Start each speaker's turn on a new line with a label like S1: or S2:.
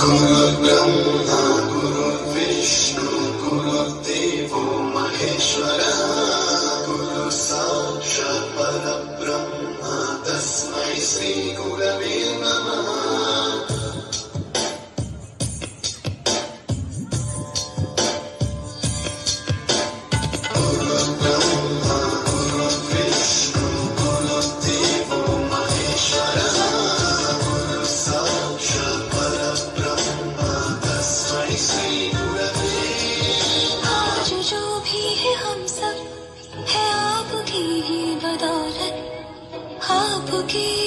S1: गुरुर्ब्रह्मा गुरुर्विष्णु गुरुर्देवो महेश्वरः गुरु साक्षात् परब्रह्म तस्मै श्री गुरवे नमः।
S2: आपकी ही बदौलत, आपकी